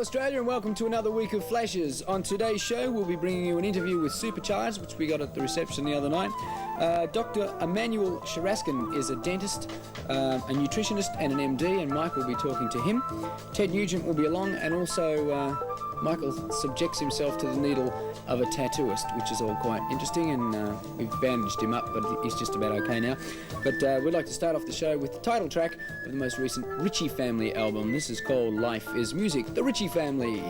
Australia, and welcome to another week of Flashes. On today's show, we'll be bringing you an interview with SUPERCHARGE, which we got at the reception the other night. Dr. Emanuel Cheraskin is a dentist, a nutritionist and an MD, and Mike will be talking to him. Ted Nugent will be along, and also Michael subjects himself to the needle of a tattooist, which is all quite interesting, and we've bandaged him up, but he's just about okay now. But we'd like to start off the show with the title track of the most recent RITCHIE family album. This is called Life is Music, the RITCHIE family.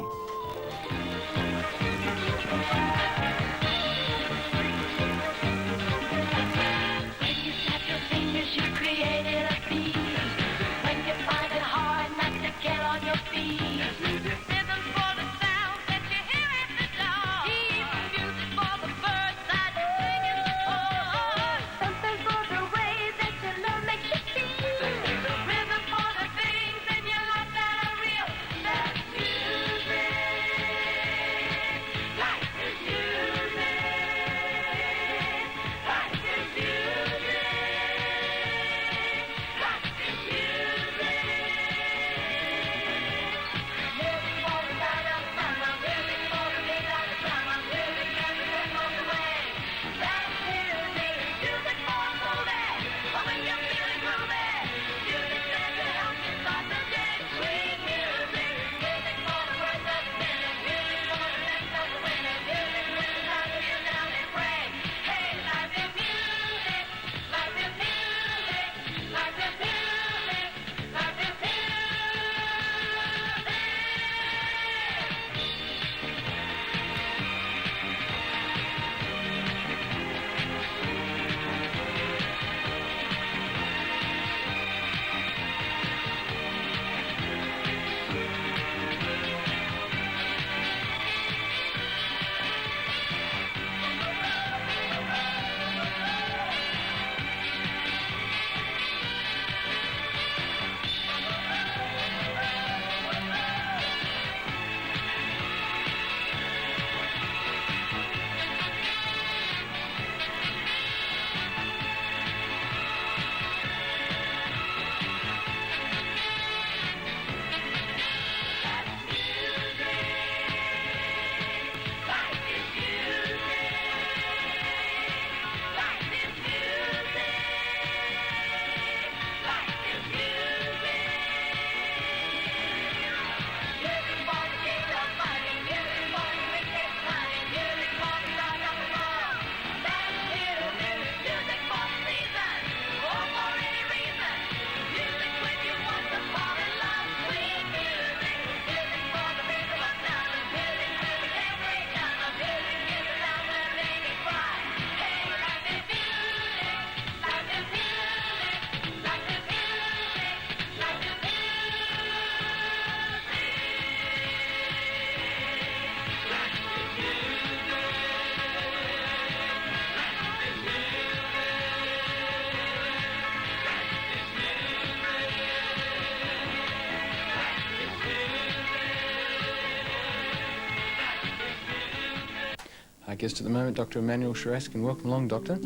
Our guest at the moment, Dr. Emanuel Cheraskin. Welcome along, Doctor.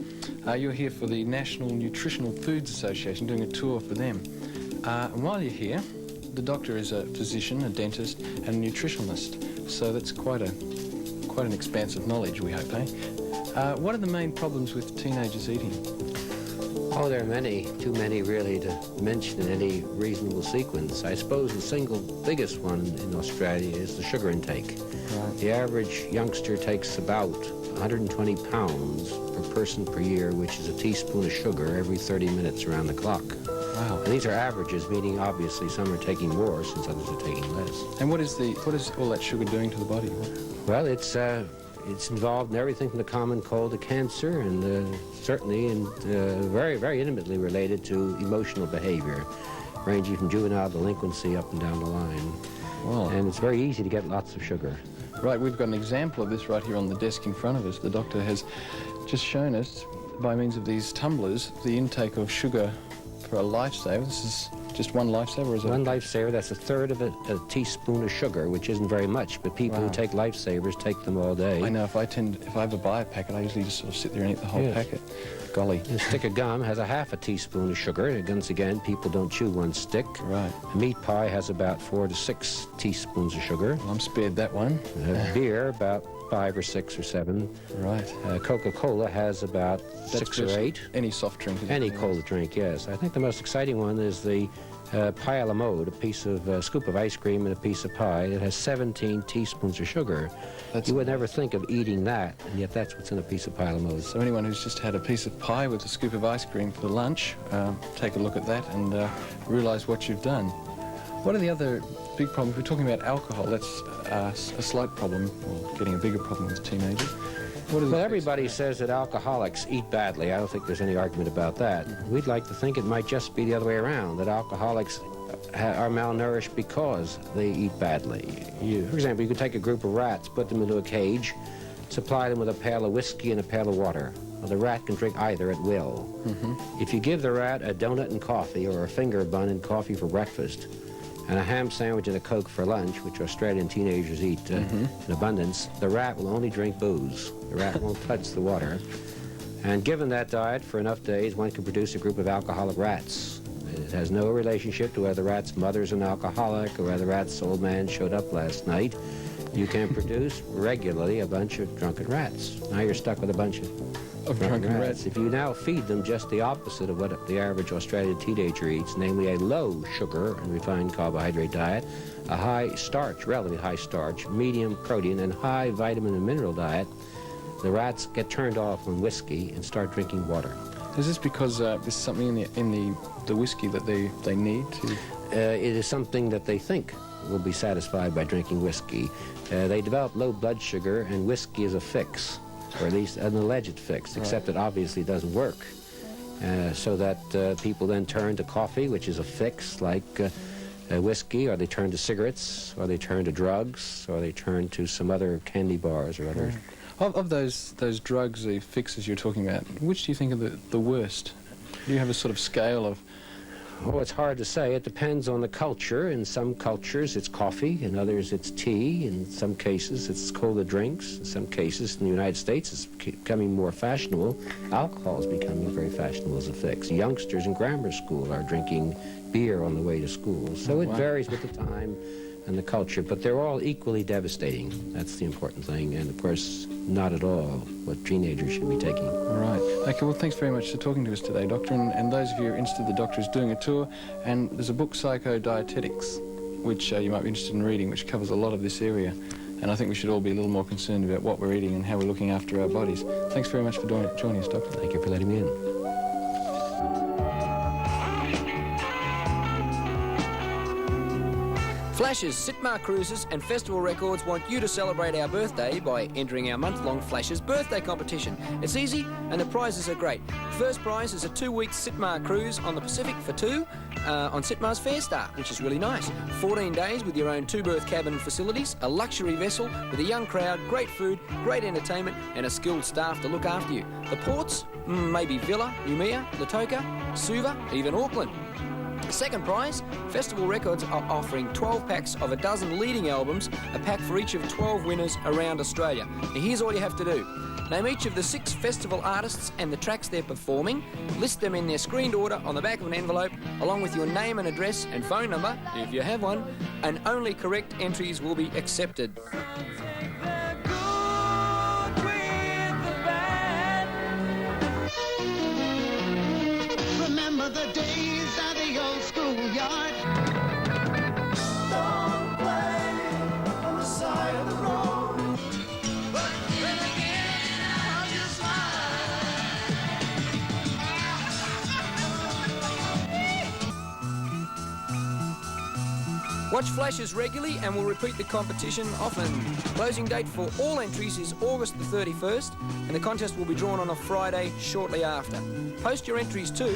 You're here for the National Nutritional Foods Association, doing a tour for them. And while you're here, the doctor is a physician, a dentist, and a nutritionalist. So that's quite an expansive knowledge, we hope, eh? What are the main problems with teenagers eating? Oh, there are many, too many really to mention in any reasonable sequence. I suppose the single biggest one in Australia is the sugar intake. Right. The average youngster takes about 120 pounds per person per year, which is a teaspoon of sugar every 30 minutes around the clock. Wow. And these are averages, meaning obviously some are taking more since others are taking less. And what is all that sugar doing to the body? Well, it's involved in everything from the common cold to cancer, and certainly very, very intimately related to emotional behavior, ranging from juvenile delinquency up and down the line. Wow. And it's very easy to get lots of sugar. Right, we've got an example of this right here on the desk in front of us. The doctor has just shown us, by means of these tumblers, the intake of sugar for a lifesaver. This is just one lifesaver, or is it? One lifesaver, that's a third of a teaspoon of sugar, which isn't very much, but people who take lifesavers take them all day. I know, if I ever buy a packet, I usually just sort of sit there and eat the whole packet. golly. A stick of gum has a half a teaspoon of sugar. Once again, people don't chew one stick. Right. A meat pie has about 4 to 6 teaspoons of sugar. Well, I'm spared that one. Beer, about 5 or 6 or 7. Right. Coca-Cola has about 6 or 8. Any soft drink. Any cola drink, yes. I think the most exciting one is the pie a la mode, a piece of scoop of ice cream and a piece of pie. It has 17 teaspoons of sugar. You would never think of eating that, and yet that's what's in a piece of pie a la mode. So anyone who's just had a piece of pie with a scoop of ice cream for lunch, take a look at that and realise what you've done. What are the other big problems? We're talking about alcohol. That's a slight problem, or getting a bigger problem with teenagers. Well, everybody says that alcoholics eat badly. I don't think there's any argument about that. We'd like to think it might just be the other way around, that alcoholics are malnourished because they eat badly. For example, you could take a group of rats, put them into a cage, supply them with a pail of whiskey and a pail of water. Well, the rat can drink either at will. If you give the rat a donut and coffee, or a finger bun and coffee for breakfast, and a ham sandwich and a Coke for lunch, which Australian teenagers eat in abundance, the rat will only drink booze. The rat won't touch the water. And given that diet for enough days, one can produce a group of alcoholic rats. It has no relationship to whether the rat's mother's an alcoholic or whether the rat's old man showed up last night. You can produce regularly a bunch of drunken rats. Now you're stuck with a bunch of drunken rats. If you now feed them just the opposite of what the average Australian teenager eats, namely a low sugar and refined carbohydrate diet, a high starch, relatively high starch, medium protein, and high vitamin and mineral diet, the rats get turned off on whiskey and start drinking water. Is this because there's something in the whiskey that they need to? It is something that they think will be satisfied by drinking whiskey. They develop low blood sugar, and whiskey is a fix, or at least an alleged fix, except it obviously doesn't work. So that people then turn to coffee, which is a fix, like whiskey, or they turn to cigarettes, or they turn to drugs, or they turn to some other candy bars or other... Of those drugs, the fixes you're talking about, which do you think are the worst? Do you have a sort of scale of... Oh, it's hard to say. It depends on the culture. In some cultures, it's coffee. In others, it's tea. In some cases, it's cola drinks. In some cases, in the United States, it's becoming more fashionable. Alcohol is becoming very fashionable as a fix. Youngsters in grammar school are drinking beer on the way to school. So it varies with the time and the culture, but they're all equally devastating. That's the important thing, and of course, not at all what teenagers should be taking. All right. Okay, well, thanks very much for talking to us today, Doctor. And those of you who are interested, the Doctor is doing a tour, and there's a book, Psycho-Dietetics, which you might be interested in reading, which covers a lot of this area. And I think we should all be a little more concerned about what we're eating and how we're looking after our bodies. Thanks very much for joining us, Doctor. Thank you for letting me in. Flashez, Sitmar Cruises and Festival Records want you to celebrate our birthday by entering our month-long Flashez birthday competition. It's easy and the prizes are great. First prize is a 2-week Sitmar cruise on the Pacific for 2 on Sitmar's Fair Star, which is really nice. 14 days with your own 2-berth cabin facilities, a luxury vessel with a young crowd, great food, great entertainment and a skilled staff to look after you. The ports? Maybe Villa, Umea, Lautoka, Suva, even Auckland. Second prize, Festival Records are offering 12 packs of a dozen leading albums, a pack for each of 12 winners around Australia. Now here's all you have to do. Name each of the 6 festival artists and the tracks they're performing, list them in their screened order on the back of an envelope, along with your name and address and phone number, if you have one, and only correct entries will be accepted. Remember the days of the old schoolyard. Don't play on the side of the road. But then again, I'll just Watch Flashes regularly and we'll repeat the competition often. Closing date for all entries is August the 31st and the contest will be drawn on a Friday shortly after. Post your entries to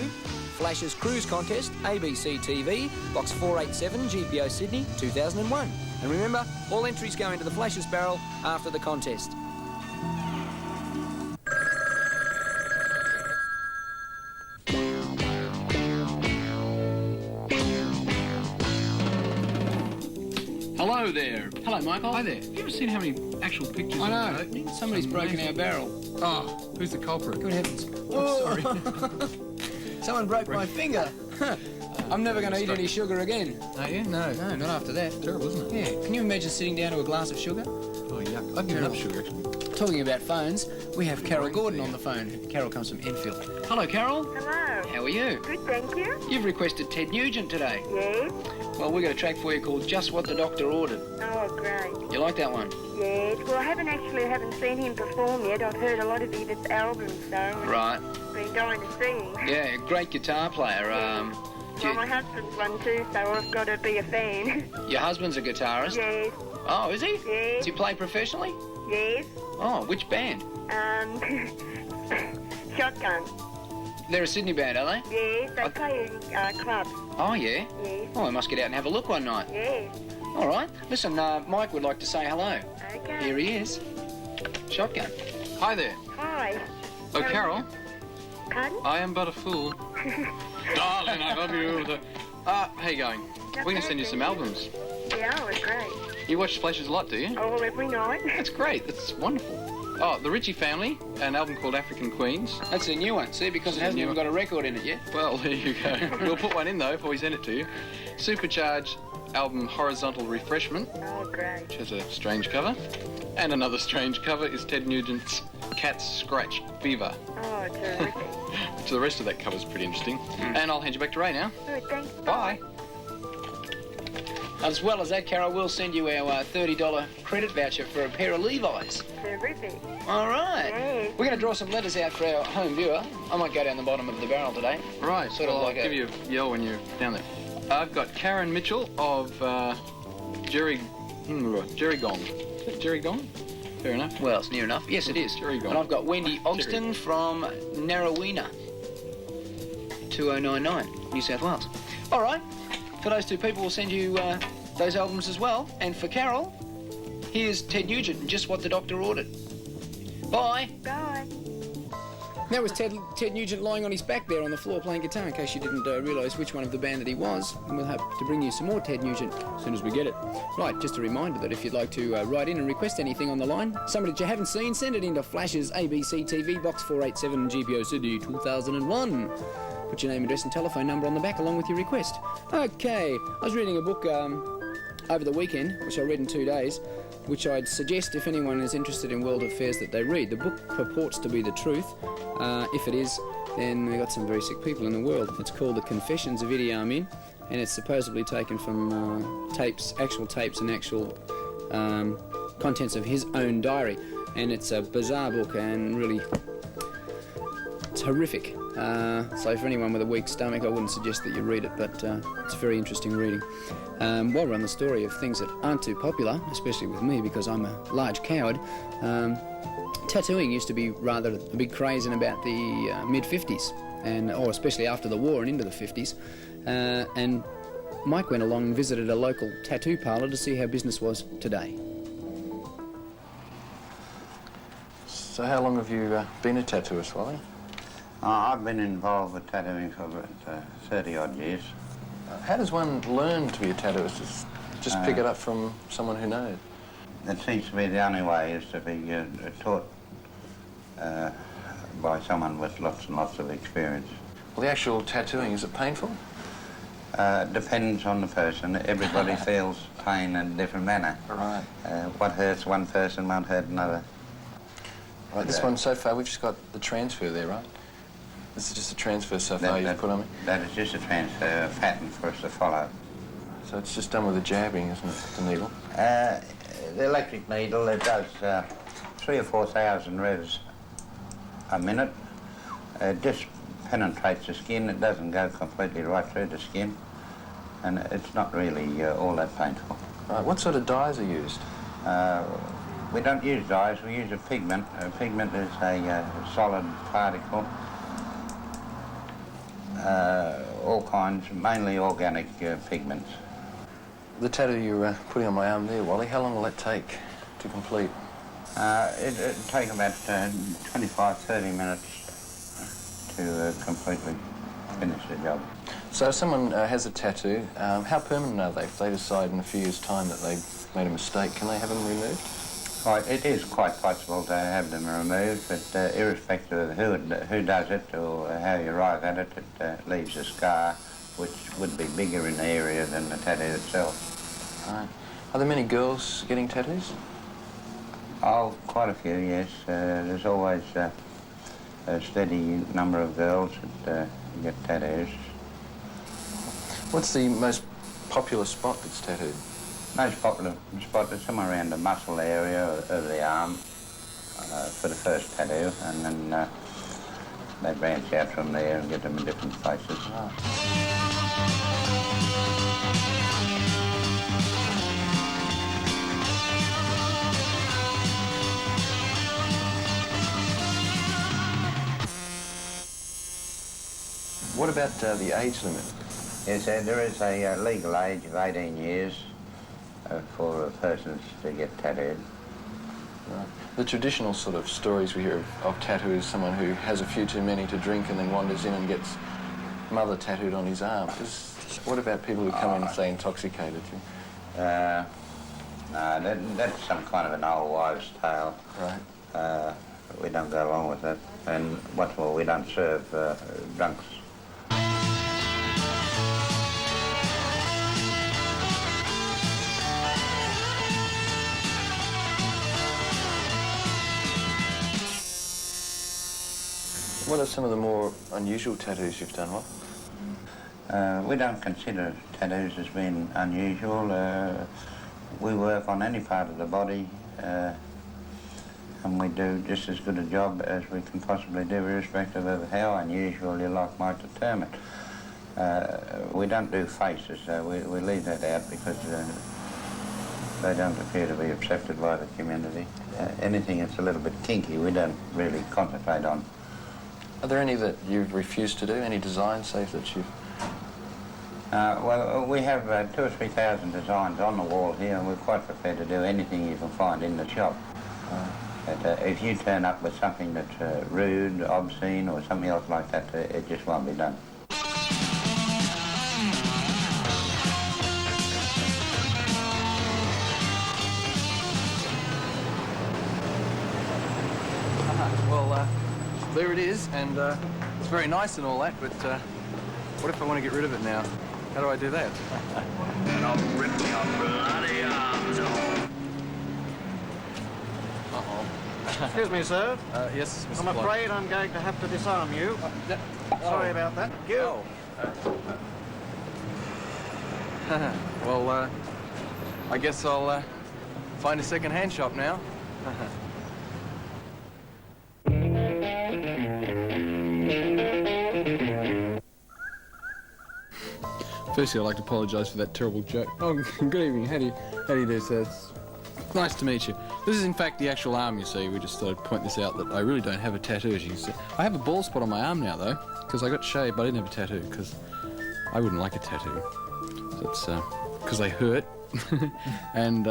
Flashes Cruise Contest, ABC TV, Box 487, GPO Sydney, 2001. And remember, all entries go into the Flashes barrel after the contest. Hello there. Hello, Michael. Hi there. Have you ever seen how many actual pictures I of know. the opening? Somebody's broken our barrel. Oh, who's the culprit? Good heavens. Oh, sorry. Someone broke my finger. I'm never going to eat any sugar again. Are you? No. No, not after that. Terrible, isn't it? Yeah, can you imagine sitting down to a glass of sugar? Oh, yuck. I've given up sugar, actually. Talking about phones, we have Carol Gordon on the phone. Carol comes from Enfield. Hello, Carol. Hello. How are you? Good, thank you. You've requested Ted Nugent today. Yes. Well, we've got a track for you called Just What the Doctor Ordered. Oh, great. You like that one? Yes. Well, I haven't seen him perform yet. I've heard a lot of his albums, though. Right. Been dying to see him. Yeah, great guitar player. Well, my husband's one too, so I've got to be a fan. Your husband's a guitarist? Yes. Oh, is he? Yes. Does he play professionally? Yes. Oh, which band? Shotgun. They're a Sydney band, are they? Yes. They play in clubs. Oh, yeah? Yes. Oh, I must get out and have a look one night. Yes. All right. Listen, Mike would like to say hello. Okay. Here he is. Shotgun. Hi there. Hi. Oh, Carol, Pardon? I am but a fool. Darling, I love you. How you going? We're going to send you some albums. Yeah, it was great. You watch Flashez a lot, do you? Oh, every night. That's great. That's wonderful. Oh, the Ritchie Family, an album called African Queens. That's a new one, see, because it hasn't even got a record in it yet. Well, there you go. We'll put one in, though, before we send it to you. SUPERCHARGE album Horizontal Refreshment, Oh, great. which has a strange cover. And another strange cover is Ted Nugent's Cat's Scratch Fever. Oh, terrific. So the rest of that cover's pretty interesting. And I'll hand you back to Ray now. Good, thanks. Bye. As well as that, Carol, we'll send you our $30 credit voucher for a pair of Levi's. Terrific. All right. Yes. We're going to draw some letters out for our home viewer. I might go down the bottom of the barrel today. Right, Sort of well, like I'll give you a yell when you're down there. I've got Karen Mitchell of Gerringong. Is it Gerringong? Fair enough. Well, it's near enough. Yes, it is. Jerry gone. And I've got Wendy Ogston from Narrowena, 2099, New South Wales. All right. For those two people, we'll send you those albums as well. And for Carol, here's Ted Nugent and Just What the Doctor Ordered. Bye. Bye. That was Ted Nugent lying on his back there on the floor playing guitar, in case you didn't realise which one of the band that he was. And we'll hope to bring you some more Ted Nugent as soon as we get it. Right, just a reminder that if you'd like to write in and request anything on the line, somebody that you haven't seen, send it into Flashez ABC TV, Box 487, GPO Sydney, 2001. Put your name, address and telephone number on the back along with your request. Okay, I was reading a book over the weekend, which I read in 2 days, which I'd suggest if anyone is interested in world affairs that they read. The book purports to be the truth. If it is, then we've got some very sick people in the world. It's called The Confessions of Idi Amin, and it's supposedly taken from actual tapes and actual contents of his own diary. And it's a bizarre book and really, it's horrific. So for anyone with a weak stomach, I wouldn't suggest that you read it, but it's very interesting reading. While we're on the story of things that aren't too popular, especially with me because I'm a large coward, tattooing used to be rather a big craze in about the mid-50s, or especially after the war and into the 50s. And Mike went along and visited a local tattoo parlour to see how business was today. So how long have you been a tattooist, Wally? I've been involved with tattooing for about 30-odd years. How does one learn to be a tattooist? Just pick it up from someone who knows? It seems to be the only way is to be taught by someone with lots and lots of experience. Well, the actual tattooing, is it painful? Depends on the person. Everybody feels pain in a different manner. Right. What hurts one person won't hurt another. Right, this one so far, we've just got the transfer there, right? This is just a transfer so far you've put on me? That is just a transfer, a pattern for us to follow. So it's just done with the jabbing, isn't it, the needle? The electric needle, it does 3,000 or 4,000 revs a minute. It just penetrates the skin. It doesn't go completely right through the skin. And it's not really all that painful. Right, what sort of dyes are used? We don't use dyes, we use a pigment. A pigment is a solid particle. All kinds, mainly organic pigments. The tattoo you're putting on my arm there, Wally, how long will that take to complete? It'll take about 25, 30 minutes to completely finish the job. So if someone has a tattoo, how permanent are they? If they decide in a few years' time that they've made a mistake, can they have them removed? Right, it is quite possible to have them removed, but irrespective of who does it or how you arrive at it, it leaves a scar which would be bigger in the area than the tattoo itself. Right. Are there many girls getting tattoos? Oh, quite a few, yes. There's always a steady number of girls that get tattoos. What's the most popular spot that's tattooed? Most popular spot is somewhere around the muscle area of the arm for the first tattoo, and then they branch out from there and get them in different places. What about the age limit? Yes, there is a legal age of 18 years for persons to get tattooed. Right. The traditional sort of stories we hear of tattoo is someone who has a few too many to drink and then wanders in and gets mother tattooed on his arm. What about people who come in, say, intoxicated? No, that's some kind of an old wives' tale. Right. We don't go along with that. And what's more, we don't serve drunks. What are some of the more unusual tattoos you've done, Rob? We don't consider tattoos as being unusual. We work on any part of the body and we do just as good a job as we can possibly do, irrespective of how unusual your life might determine. We don't do faces, we leave that out because they don't appear to be accepted by the community. Anything that's a little bit kinky we don't really concentrate on. Are there any that you've refused to do? Any designs, say, that you've... Well, we have 2,000 or 3,000 designs on the wall here, and we're quite prepared to do anything you can find in the shop. But if you turn up with something that's rude, obscene, or something else like that, it just won't be done. Well, there it is, and it's very nice and all that, but what if I want to get rid of it now? How do I do that? And I'll rip your bloody arms off. Uh-oh. Excuse me, sir. Yes, Mr. I'm Clark. afraid I'm going to have to disarm you. Sorry about that. You. Well, I guess I'll find a second-hand shop now. Firstly, I'd like to apologise for that terrible joke. Oh, good evening. How do you do, sir? It's nice to meet you. This is, in fact, the actual arm, you see. We just thought I'd point this out, that I really don't have a tattoo, as you can see. I have a bald spot on my arm now, though, because I got shaved, but I didn't have a tattoo, because I wouldn't like a tattoo. So it's because they hurt. And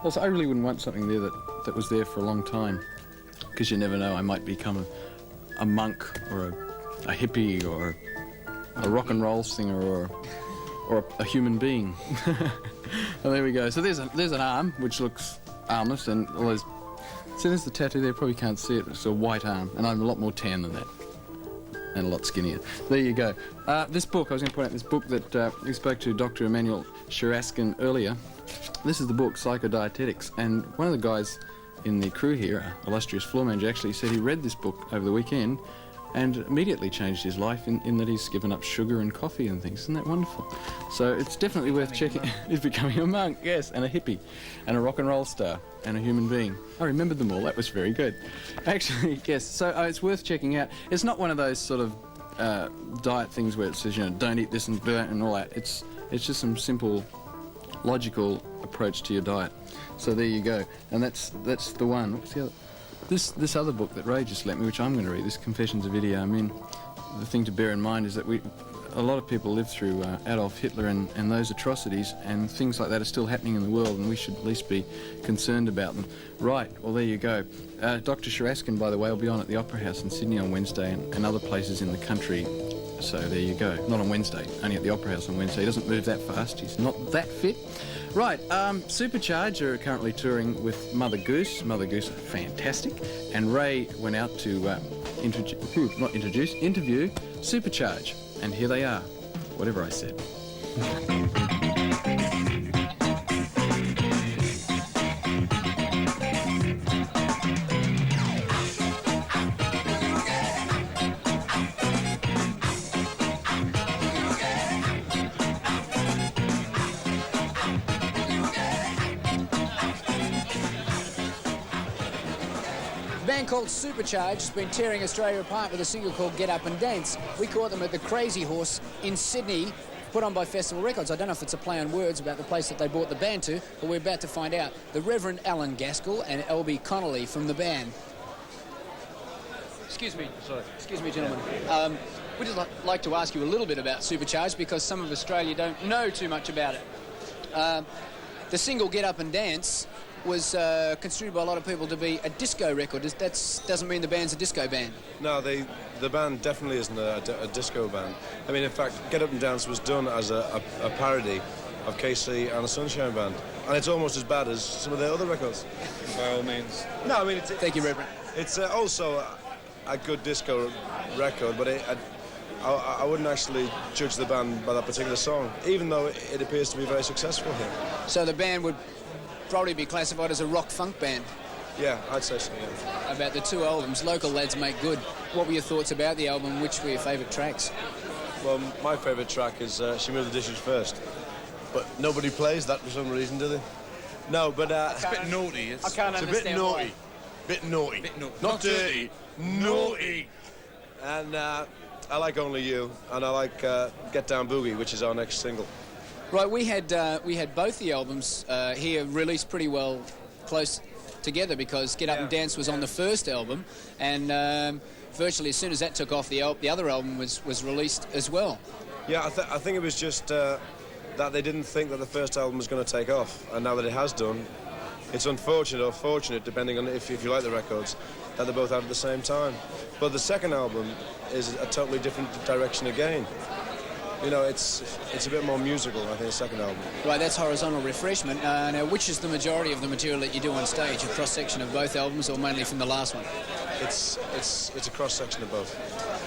also, I really wouldn't want something there that was there for a long time, because you never know, I might become a monk or a hippie or a rock and roll singer or a human being. And there we go. So there's an arm which looks armless, and all those. So there's the tattoo there. Probably can't see it. It's a white arm, and I'm a lot more tan than that, and a lot skinnier. There you go. This book, I was going to point out this book that we spoke to Dr. Emanuel Cheraskin earlier. This is the book Psychodietetics, and one of the guys in the crew here, illustrious floor manager, actually said he read this book over the weekend and immediately changed his life in that he's given up sugar and coffee and things. Isn't that wonderful? So it's definitely worth checking. He's becoming a monk, yes, and a hippie, and a rock and roll star, and a human being. I remembered them all. That was very good. Actually, yes, so it's worth checking out. It's not one of those sort of diet things where it says, you know, don't eat this and that and all that. It's just some simple, logical approach to your diet. So there you go. And that's the one. What's the other? This other book that Ray just lent me, which I'm going to read, this Confessions of Idi Amin, the thing to bear in mind is that a lot of people lived through Adolf Hitler and those atrocities, and things like that are still happening in the world, and we should at least be concerned about them. Right, well, there you go. Dr. Cheraskin, by the way, will be on at the Opera House in Sydney on Wednesday and other places in the country So there you go. Not on Wednesday, only at the Opera House on Wednesday. He doesn't move that fast, he's not that fit. Right, Supercharge are currently touring with Mother Goose. Mother Goose are fantastic. And Ray went out to interview Supercharge. And here they are, whatever I said. A band called Supercharge has been tearing Australia apart with a single called Get Up and Dance. We caught them at the Crazy Horse in Sydney, put on by Festival Records. I don't know if it's a play on words about the place that they bought the band to, but we're about to find out. The Reverend Alan Gaskell and Albie Connolly from the band. Excuse me. Sorry. Excuse me, gentlemen. We'd just like to ask you a little bit about Supercharge because some of Australia don't know too much about it. The single Get Up and Dance was construed by a lot of people to be a disco record. That doesn't mean the band's a disco band. No, the band definitely isn't a disco band. I mean, in fact, Get Up and Dance was done as a parody of Casey and the Sunshine Band. And it's almost as bad as some of their other records. By all means. No, I mean, Thank you, Reverend. It's also a good disco record, but I wouldn't actually judge the band by that particular song, even though it appears to be very successful here. So the band would probably be classified as a rock-funk band. Yeah, I'd say so, yeah. About the two albums, Local Lads Make Good. What were your thoughts about the album? Which were your favourite tracks? Well, my favourite track is She Moved the Dishes First. But nobody plays that for some reason, do they? No, but... it's a bit naughty. I can't understand It's a bit naughty. why. Bit naughty. Not dirty. Naughty. And I like Only You, and I like Get Down Boogie, which is our next single. Right, we had both the albums here released pretty well close together because Get Up and Dance was on the first album, and virtually as soon as that took off, the other album was released as well. Yeah, I think it was just that they didn't think that the first album was going to take off, and now that it has done, it's unfortunate or fortunate, depending on if you like the records, that they're both out at the same time. But the second album is a totally different direction again. You know, it's a bit more musical, I think, the second album. Right, that's Horizontal Refreshment. Now, which is the majority of the material that you do on stage? A cross-section of both albums or mainly from the last one? It's a cross-section of both.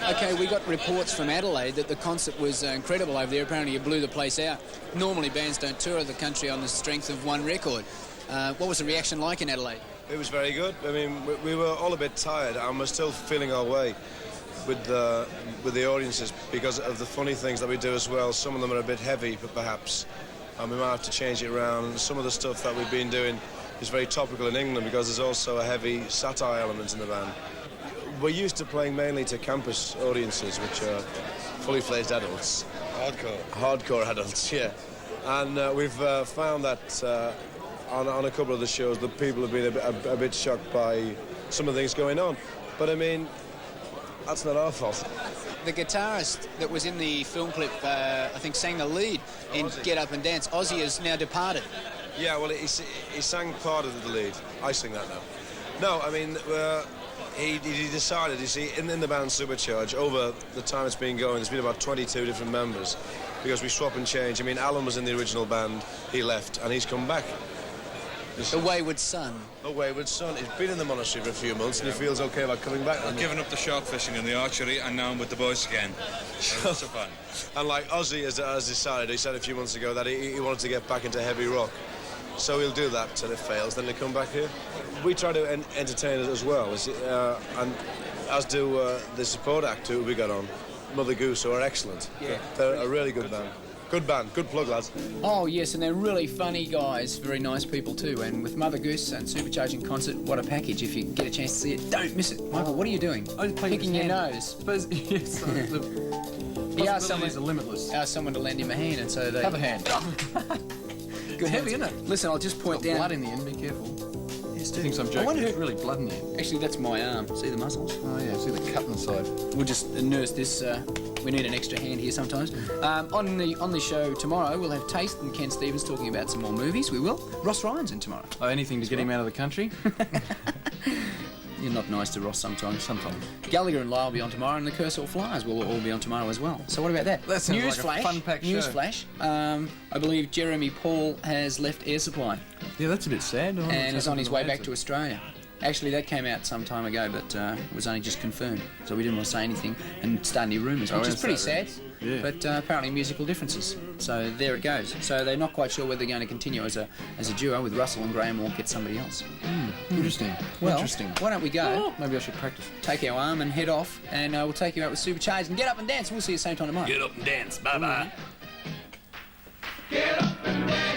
OK, we got reports from Adelaide that the concert was incredible over there. Apparently you blew the place out. Normally bands don't tour the country on the strength of one record. What was the reaction like in Adelaide? It was very good. I mean, we were all a bit tired, and we're still feeling our way with the audiences because of the funny things that we do as well. Some of them are a bit heavy, but perhaps, and we might have to change it around. Some of the stuff that we've been doing is very topical in England because there's also a heavy satire element in the band. We're used to playing mainly to campus audiences, which are fully fledged adults. Hardcore adults, yeah. And we've found that on a couple of the shows, the people have been a bit shocked by some of the things going on. But I mean, that's not our fault. The guitarist that was in the film clip, I think, sang the lead in Get Up and Dance. Ozzy has now departed. Yeah, well, he sang part of the lead. I sing that now. No, I mean, he decided, you see, in the band Supercharge, over the time it's been going, there's been about 22 different members because we swap and change. I mean, Alan was in the original band, he left, and he's come back. The Wayward Son. A Wayward Son. He's been in the monastery for a few months and he feels okay about coming back. I've given up the shark fishing and the archery, and now I'm with the boys again. Lots of fun. And like Ozzy has decided, he said a few months ago that he wanted to get back into heavy rock. So he'll do that till it fails, then he'll come back here. We try to entertain it as well, and as do the support act who we got on, Mother Goose, who are excellent. Yeah. They're a really good band. Good band, good plug, lads. Oh, yes, and they're really funny guys, very nice people too. And with Mother Goose and Supercharge in concert, what a package. If you get a chance to see it, don't miss it. Michael, what are you doing? I was playing Picking your nose. Yes, He asked someone, are limitless. asked someone to lend him a hand, and so they... Have a hand. Good heavy, isn't it? Listen, I'll just point down... Blood in the end, be careful. Yes, He thinks I'm joking. There's really blood in the end. Actually, that's my arm. See the muscles? Oh, yeah, see the cut on the side. We'll just nurse this. We need an extra hand here sometimes. On the show tomorrow, we'll have Taste and Ken Stevens talking about some more movies. We will. Ross Ryan's in tomorrow. Oh, anything to get him out of the country? you're not nice to Ross sometimes. Gallagher and Lyle will be on tomorrow, and the Kershaw Flyers will all be on tomorrow as well. So what about that? That sounds like a fun-packed show. Newsflash. I believe Jeremy Paul has left Air Supply. Yeah, that's a bit sad. And is on his way back to Australia. Actually, that came out some time ago, but it was only just confirmed, so we didn't want to say anything and start any rumours, which is pretty sad. Yeah. But apparently musical differences. So there it goes. So they're not quite sure whether they're going to continue as a duo with Russell and Graham or get somebody else. Interesting. Well, Interesting. why don't we go? Maybe I should practice. Take our arm and head off, and we'll take you out with Supercharge and get up and dance. We'll see you same time tomorrow. Get up and dance. Bye-bye. Get up and dance.